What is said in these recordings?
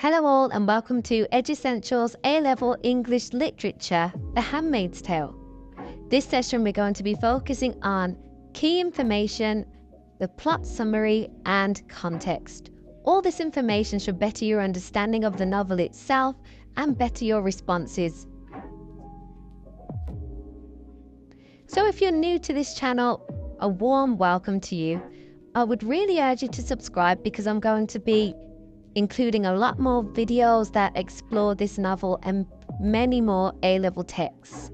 Hello all and welcome to Essentials A-Level English Literature, The Handmaid's Tale. This session we're going to be focusing on key information, the plot summary and context. All this information should better your understanding of the novel itself and better your responses. So if you're new to this channel, a warm welcome to you. I would really urge you to subscribe because I'm going to be including a lot more videos that explore this novel and many more A-level texts.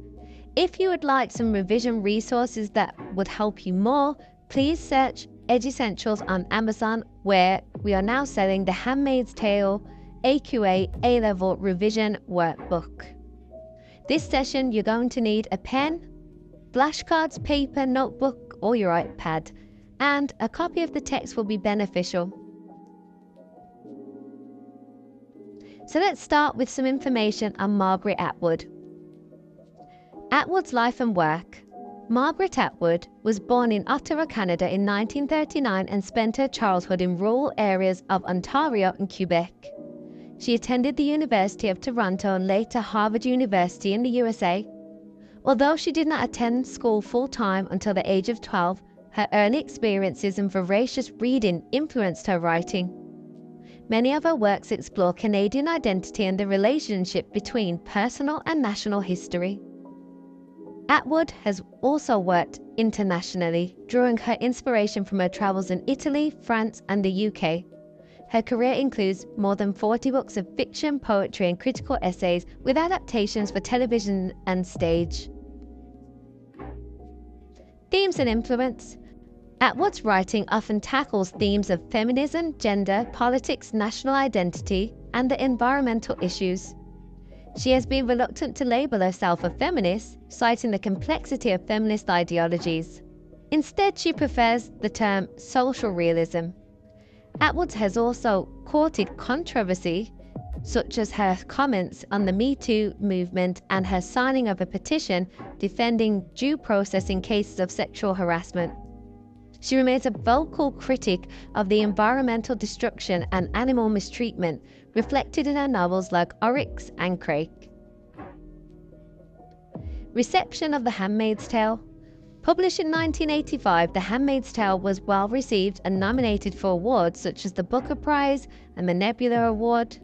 If you would like some revision resources that would help you more, please search Essentials on Amazon, where we are now selling the Handmaid's Tale AQA A-Level Revision Workbook. This session you're going to need a pen, flashcards, paper, notebook or your iPad, and a copy of the text will be beneficial. So let's start with some information on Margaret Atwood. Atwood's life and work. Margaret Atwood was born in Ottawa, Canada in 1939 and spent her childhood in rural areas of Ontario and Quebec. She attended the University of Toronto and later Harvard University in the USA. Although she did not attend school full-time until the age of 12, her early experiences and voracious reading influenced her writing. Many of her works explore Canadian identity and the relationship between personal and national history. Atwood has also worked internationally, drawing her inspiration from her travels in Italy, France, and the UK. Her career includes more than 40 books of fiction, poetry, and critical essays, with adaptations for television and stage. Themes and influence. Atwood's writing often tackles themes of feminism, gender, politics, national identity, and the environmental issues. She has been reluctant to label herself a feminist, citing the complexity of feminist ideologies. Instead, she prefers the term social realism. Atwood has also courted controversy, such as her comments on the Me Too movement and her signing of a petition defending due process in cases of sexual harassment. She remains a vocal critic of the environmental destruction and animal mistreatment reflected in her novels like Oryx and Crake. Reception of The Handmaid's Tale. Published in 1985, The Handmaid's Tale was well received and nominated for awards such as the Booker Prize and the Nebula Award.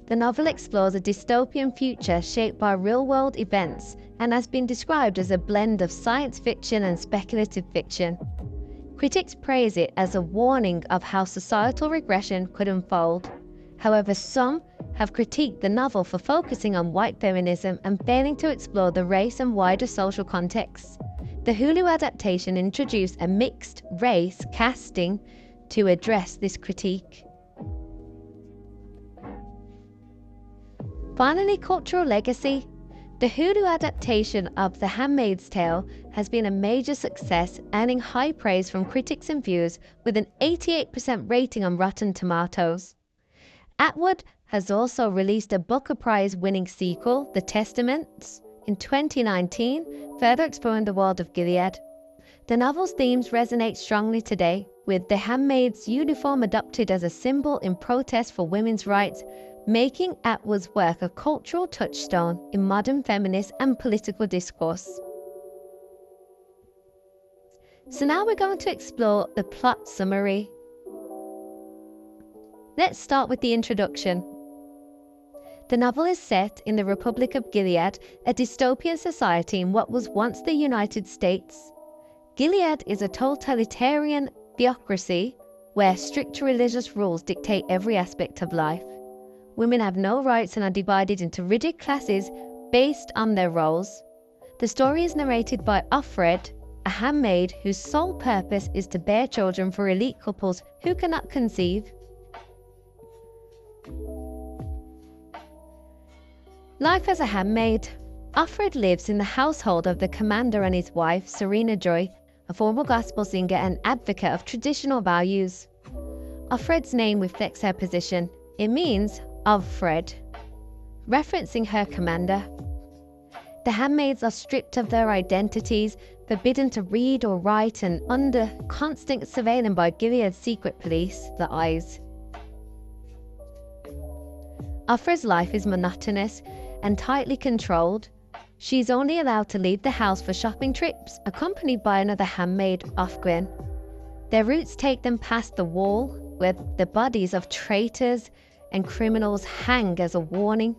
The novel explores a dystopian future shaped by real-world events and has been described as a blend of science fiction and speculative fiction. Critics praise it as a warning of how societal regression could unfold. However, some have critiqued the novel for focusing on white feminism and failing to explore the race and wider social contexts. The Hulu adaptation introduced a mixed-race casting to address this critique. Finally, cultural legacy. The Hulu adaptation of The Handmaid's Tale has been a major success, earning high praise from critics and viewers with an 88% rating on Rotten Tomatoes. Atwood has also released a Booker Prize-winning sequel, The Testaments, in 2019, further exploring the world of Gilead. The novel's themes resonate strongly today, with the handmaid's uniform adopted as a symbol in protest for women's rights, making Atwood's work a cultural touchstone in modern feminist and political discourse. So now we're going to explore the plot summary. Let's start with the introduction. The novel is set in the Republic of Gilead, a dystopian society in what was once the United States. Gilead is a totalitarian theocracy where strict religious rules dictate every aspect of life. Women have no rights and are divided into rigid classes based on their roles. The story is narrated by Offred, a handmaid whose sole purpose is to bear children for elite couples who cannot conceive. Life as a handmaid. Offred lives in the household of the commander and his wife, Serena Joy, a former gospel singer and advocate of traditional values. Offred's name reflects her position. It means of Fred, referencing her commander. The handmaids are stripped of their identities, forbidden to read or write, and under constant surveillance by Gilead's secret police, the Eyes. Offred's life is monotonous and tightly controlled. She's only allowed to leave the house for shopping trips, accompanied by another handmaid, Ofgwen. Their routes take them past the wall, where the bodies of traitors and criminals hang as a warning.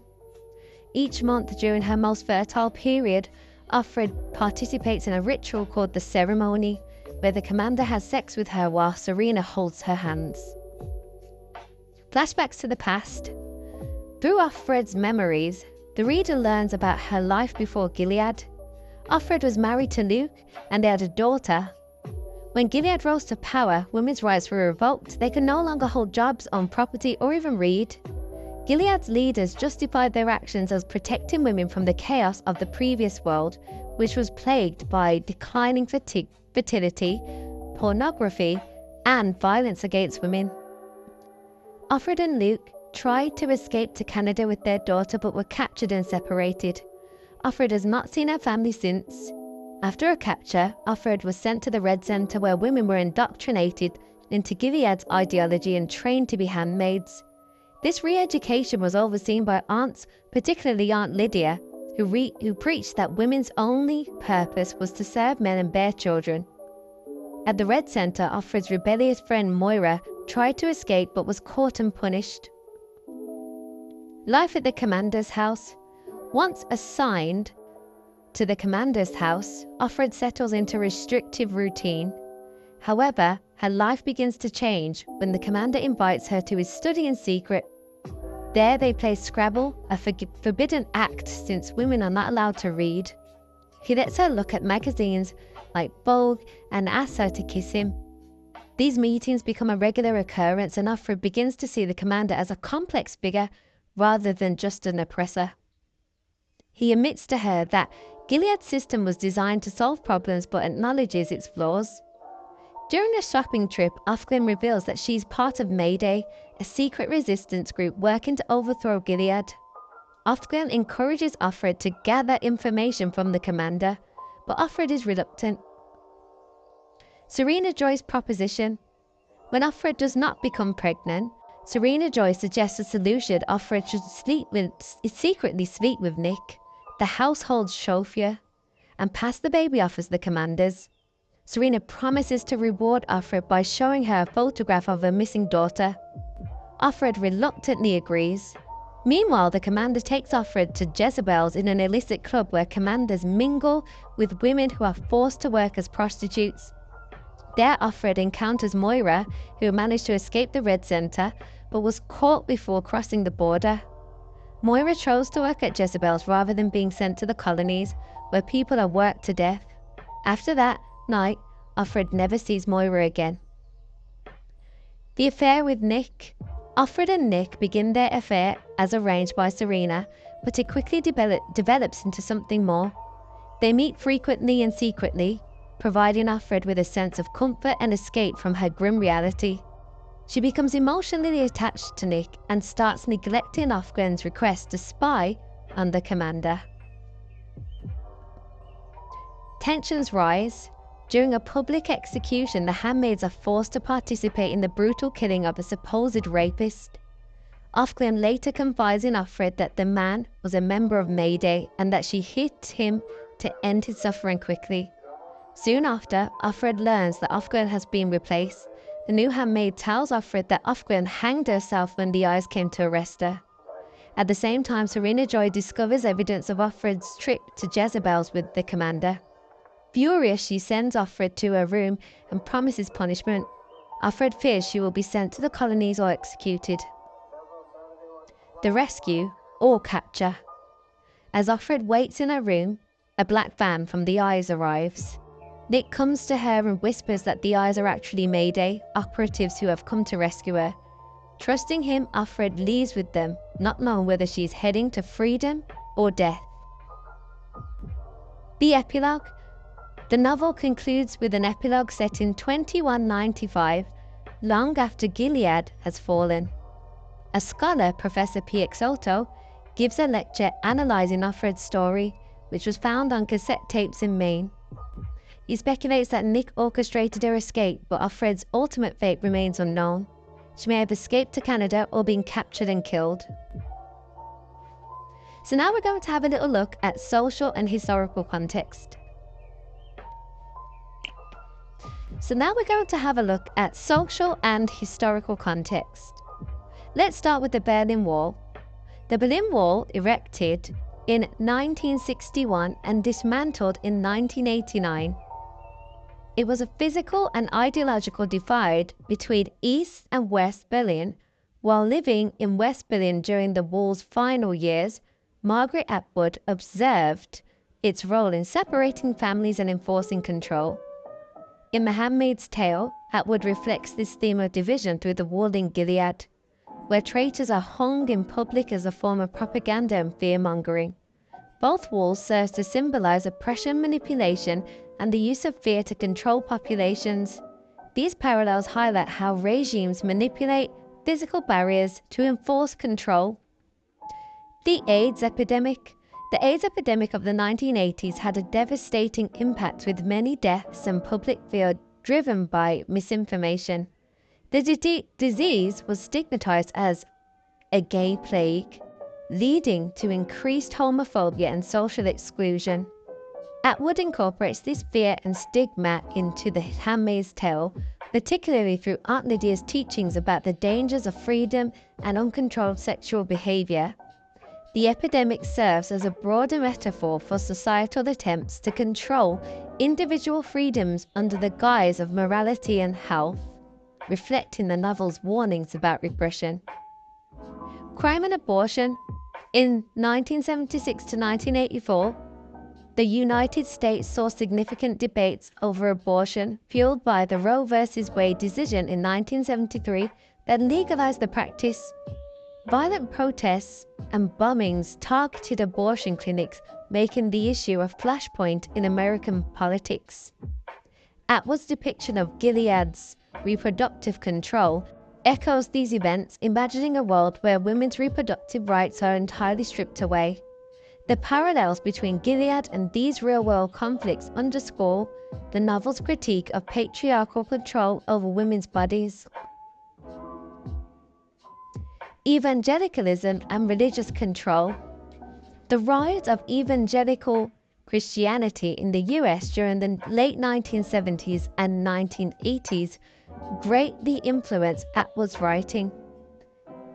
Each month during her most fertile period, Offred participates in a ritual called the ceremony, where the commander has sex with her while Serena holds her hands. Flashbacks to the past. Through Offred's memories, the reader learns about her life before Gilead. Offred was married to Luke and they had a daughter. When Gilead rose to power, women's rights were revoked. They could no longer hold jobs, own property, or even read. Gilead's leaders justified their actions as protecting women from the chaos of the previous world, which was plagued by declining fertility, pornography, and violence against women. Offred and Luke tried to escape to Canada with their daughter but were captured and separated. Offred has not seen her family since. After her capture, Offred was sent to the Red Centre where women were indoctrinated into Gilead's ideology and trained to be handmaids. This re-education was overseen by aunts, particularly Aunt Lydia, who preached that women's only purpose was to serve men and bear children. At the Red Centre, Offred's rebellious friend Moira tried to escape but was caught and punished. Life at the commander's house. Once assigned to the commander's house, Offred settles into a restrictive routine. However, her life begins to change when the commander invites her to his study in secret. There they play Scrabble, a forbidden act since women are not allowed to read. He lets her look at magazines like Vogue and asks her to kiss him. These meetings become a regular occurrence and Offred begins to see the commander as a complex figure rather than just an oppressor. He admits to her that Gilead's system was designed to solve problems but acknowledges its flaws. During a shopping trip, Ofgwen reveals that she's part of Mayday, a secret resistance group working to overthrow Gilead. Ofgwen encourages Offred to gather information from the commander, but Offred is reluctant. Serena Joy's proposition. When Offred does not become pregnant, Serena Joy suggests a solution. Offred should secretly sleep with Nick, the household chauffeur, and pass the baby off as the commander's. Serena promises to reward Offred by showing her a photograph of her missing daughter. Offred reluctantly agrees. Meanwhile, the commander takes Offred to Jezebel's in an illicit club where commanders mingle with women who are forced to work as prostitutes. There, Offred encounters Moira, who managed to escape the Red Centre, but was caught before crossing the border. Moira chose to work at Jezebel's rather than being sent to the colonies, where people are worked to death. After that night, Offred never sees Moira again. The affair with Nick. Offred and Nick begin their affair as arranged by Serena, but it quickly develops into something more. They meet frequently and secretly, providing Offred with a sense of comfort and escape from her grim reality. She becomes emotionally attached to Nick and starts neglecting Ofgwen's request to spy on the commander. Tensions rise. During a public execution, the handmaids are forced to participate in the brutal killing of a supposed rapist. Ofgwen later confides in Offred that the man was a member of Mayday and that she hit him to end his suffering quickly. Soon after, Offred learns that Ofgwen has been replaced. The new handmaid tells Offred that Ofgwen hanged herself when the eyes came to arrest her. At the same time, Serena Joy discovers evidence of Offred's trip to Jezebel's with the commander. Furious, she sends Offred to her room and promises punishment. Offred fears she will be sent to the colonies or executed. The rescue or capture. As Offred waits in her room, a black van from the Eyes arrives. Nick comes to her and whispers that the Eyes are actually Mayday, operatives who have come to rescue her. Trusting him, Offred leaves with them, not knowing whether she is heading to freedom or death. The epilogue. The novel concludes with an epilogue set in 2195, long after Gilead has fallen. A scholar, Professor Piexoto, gives a lecture analysing Offred's story, which was found on cassette tapes in Maine. He speculates that Nick orchestrated her escape, but Offred's ultimate fate remains unknown. She may have escaped to Canada or been captured and killed. So now we're going to have a little look at social and historical context. Let's start with the Berlin Wall. The Berlin Wall, erected in 1961 and dismantled in 1989. It was a physical and ideological divide between East and West Berlin. While living in West Berlin during the wall's final years, Margaret Atwood observed its role in separating families and enforcing control. In The Handmaid's Tale, Atwood reflects this theme of division through the wall in Gilead, where traitors are hung in public as a form of propaganda and fear-mongering. Both walls serve to symbolize oppression, manipulation, and the use of fear to control populations. These parallels highlight how regimes manipulate physical barriers to enforce control. The AIDS epidemic. The AIDS epidemic of the 1980s had a devastating impact, with many deaths and public fear driven by misinformation. The disease was stigmatized as a gay plague, leading to increased homophobia and social exclusion. Atwood incorporates this fear and stigma into The Handmaid's Tale, particularly through Aunt Lydia's teachings about the dangers of freedom and uncontrolled sexual behavior. The epidemic serves as a broader metaphor for societal attempts to control individual freedoms under the guise of morality and health, reflecting the novel's warnings about repression. Crime and abortion. In 1976 to 1984, the United States saw significant debates over abortion, fueled by the Roe v. Wade decision in 1973 that legalized the practice. Violent protests and bombings targeted abortion clinics, making the issue a flashpoint in American politics. Atwood's depiction of Gilead's reproductive control echoes these events, imagining a world where women's reproductive rights are entirely stripped away. The parallels between Gilead and these real-world conflicts underscore the novel's critique of patriarchal control over women's bodies. Evangelicalism and religious control. The rise of evangelical Christianity in the US during the late 1970s and 1980s greatly influenced Atwood's writing.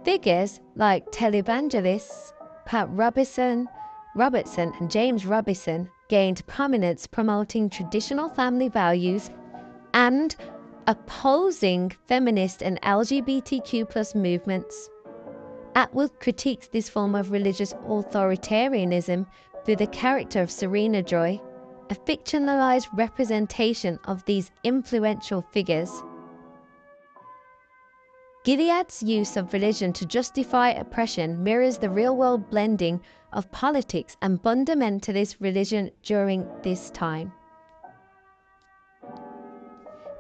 Figures like televangelists Pat Robertson and James Robison gained prominence, promoting traditional family values and opposing feminist and LGBTQ+ movements. Atwood critiques this form of religious authoritarianism through the character of Serena Joy, a fictionalized representation of these influential figures. Gilead's use of religion to justify oppression mirrors the real-world blending of politics and fundamentalist religion during this time.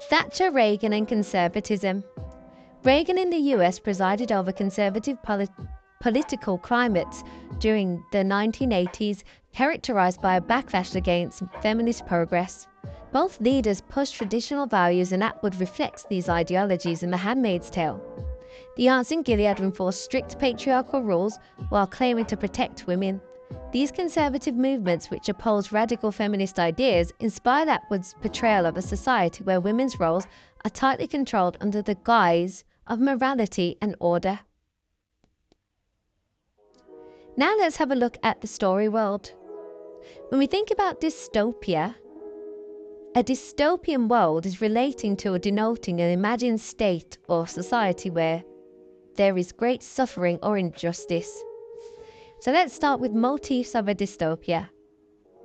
Thatcher, Reagan, and conservatism. Reagan in the US presided over conservative political climates during the 1980s, characterized by a backlash against feminist progress. Both leaders pushed traditional values, and Atwood reflects these ideologies in The Handmaid's Tale. The aunts in Gilead enforced strict patriarchal rules while claiming to protect women. These conservative movements, which oppose radical feminist ideas, inspired Atwood's portrayal of a society where women's roles are tightly controlled under the guise of morality and order. Now let's have a look at the story world. When we think about dystopia, a dystopian world is relating to or denoting an imagined state or society where there is great suffering or injustice. So let's start with motifs of a dystopia.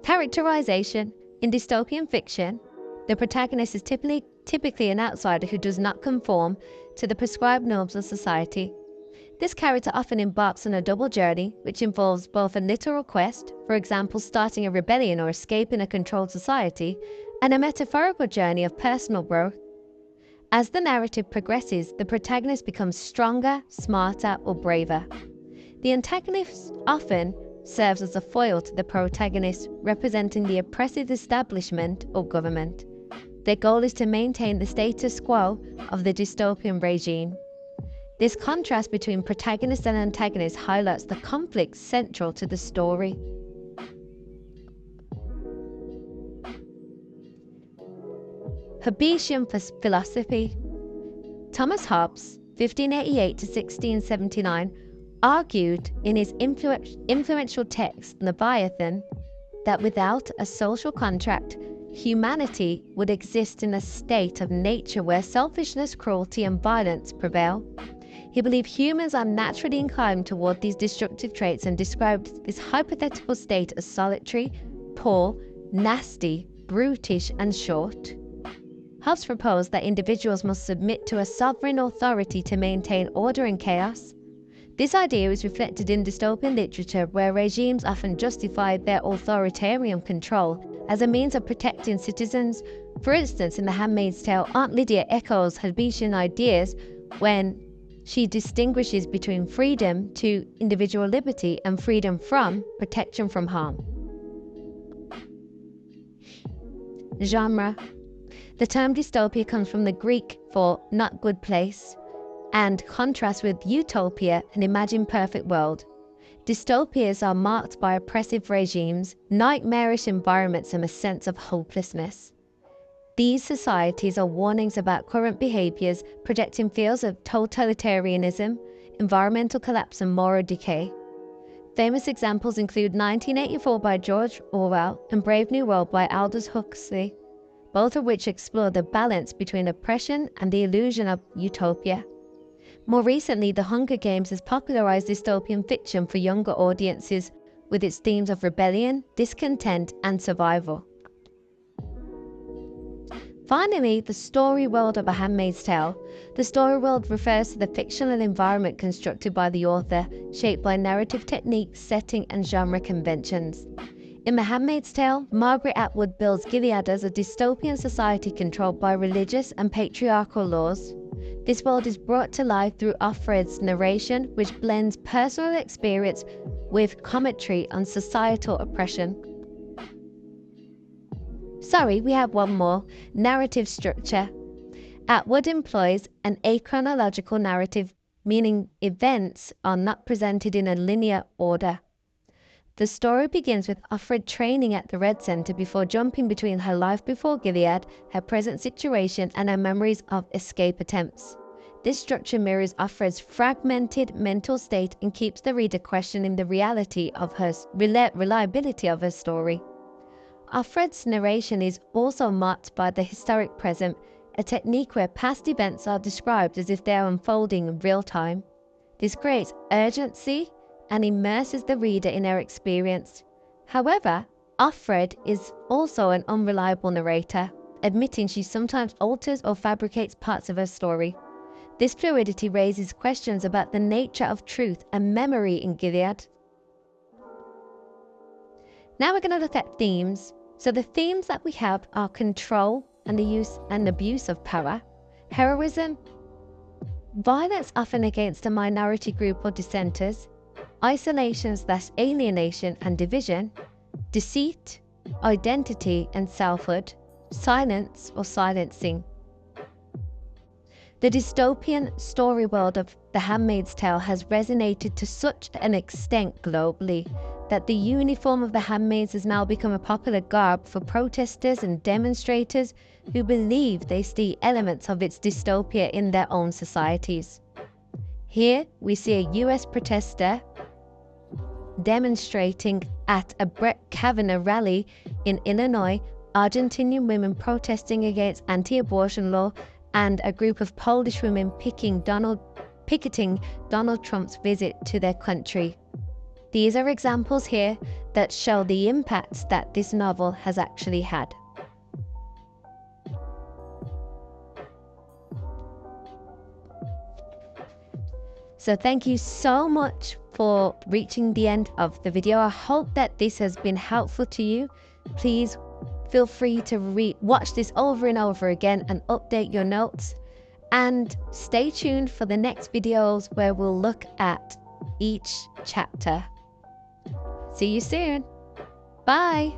Characterization. In dystopian fiction, the protagonist is typically an outsider who does not conform to the prescribed norms of society. This character often embarks on a double journey, which involves both a literal quest, for example starting a rebellion or escaping a controlled society, and a metaphorical journey of personal growth. As the narrative progresses, the protagonist becomes stronger, smarter, or braver. The antagonist often serves as a foil to the protagonist, representing the oppressive establishment or government. Their goal is to maintain the status quo of the dystopian regime. This contrast between protagonist and antagonist highlights the conflict central to the story. Hobbesian philosophy. Thomas Hobbes, 1588 to 1679, argued in his influential text Leviathan that without a social contract, humanity would exist in a state of nature where selfishness, cruelty, and violence prevail. He believed humans are naturally inclined toward these destructive traits and described this hypothetical state as solitary, poor, nasty, brutish, and short. Hobbes proposed that individuals must submit to a sovereign authority to maintain order and chaos. This idea is reflected in dystopian literature, where regimes often justify their authoritarian control as a means of protecting citizens. For instance, in The Handmaid's Tale, Aunt Lydia echoes Hobbesian ideas when she distinguishes between freedom to individual liberty and freedom from protection from harm. Genre. The term dystopia comes from the Greek for not good place and contrasts with utopia, an imagined perfect world. Dystopias are marked by oppressive regimes, nightmarish environments, and a sense of hopelessness. These societies are warnings about current behaviors, projecting fears of totalitarianism, environmental collapse, and moral decay. Famous examples include 1984 by George Orwell and Brave New World by Aldous Huxley, both of which explore the balance between oppression and the illusion of utopia. More recently, The Hunger Games has popularized dystopian fiction for younger audiences with its themes of rebellion, discontent, and survival. Finally, the story world of A Handmaid's Tale. The story world refers to the fictional environment constructed by the author, shaped by narrative techniques, setting, and genre conventions. In The Handmaid's Tale, Margaret Atwood builds Gilead as a dystopian society controlled by religious and patriarchal laws. This world is brought to life through Offred's narration, which blends personal experience with commentary on societal oppression. Sorry, we have one more. Narrative structure. Atwood employs an achronological narrative, meaning events are not presented in a linear order. The story begins with Offred training at the Red Center before jumping between her life before Gilead, her present situation, and her memories of escape attempts. This structure mirrors Offred's fragmented mental state and keeps the reader questioning the reality of her reliability of her story. Offred's narration is also marked by the historic present, a technique where past events are described as if they are unfolding in real time. This creates urgency and immerses the reader in her experience. However, Offred is also an unreliable narrator, admitting she sometimes alters or fabricates parts of her story. This fluidity raises questions about the nature of truth and memory in Gilead. Now we're going to look at themes. So the themes that we have are control and the use and abuse of power, heroism, violence often against a minority group or dissenters, isolation/alienation and division, deceit, identity and selfhood, silence or silencing. The dystopian story world of The Handmaid's Tale has resonated to such an extent globally that the uniform of the handmaids has now become a popular garb for protesters and demonstrators who believe they see elements of its dystopia in their own societies. Here we see a US protester demonstrating at a Brett Kavanaugh rally in Illinois, Argentinian women protesting against anti-abortion law, and a group of Polish women picketing Donald Trump's visit to their country. These are examples here that show the impacts that this novel has actually had. So thank you so much for reaching the end of the video. I hope that this has been helpful to you. Please feel free to watch this over and over again and update your notes. And stay tuned for the next videos where we'll look at each chapter. See you soon. Bye.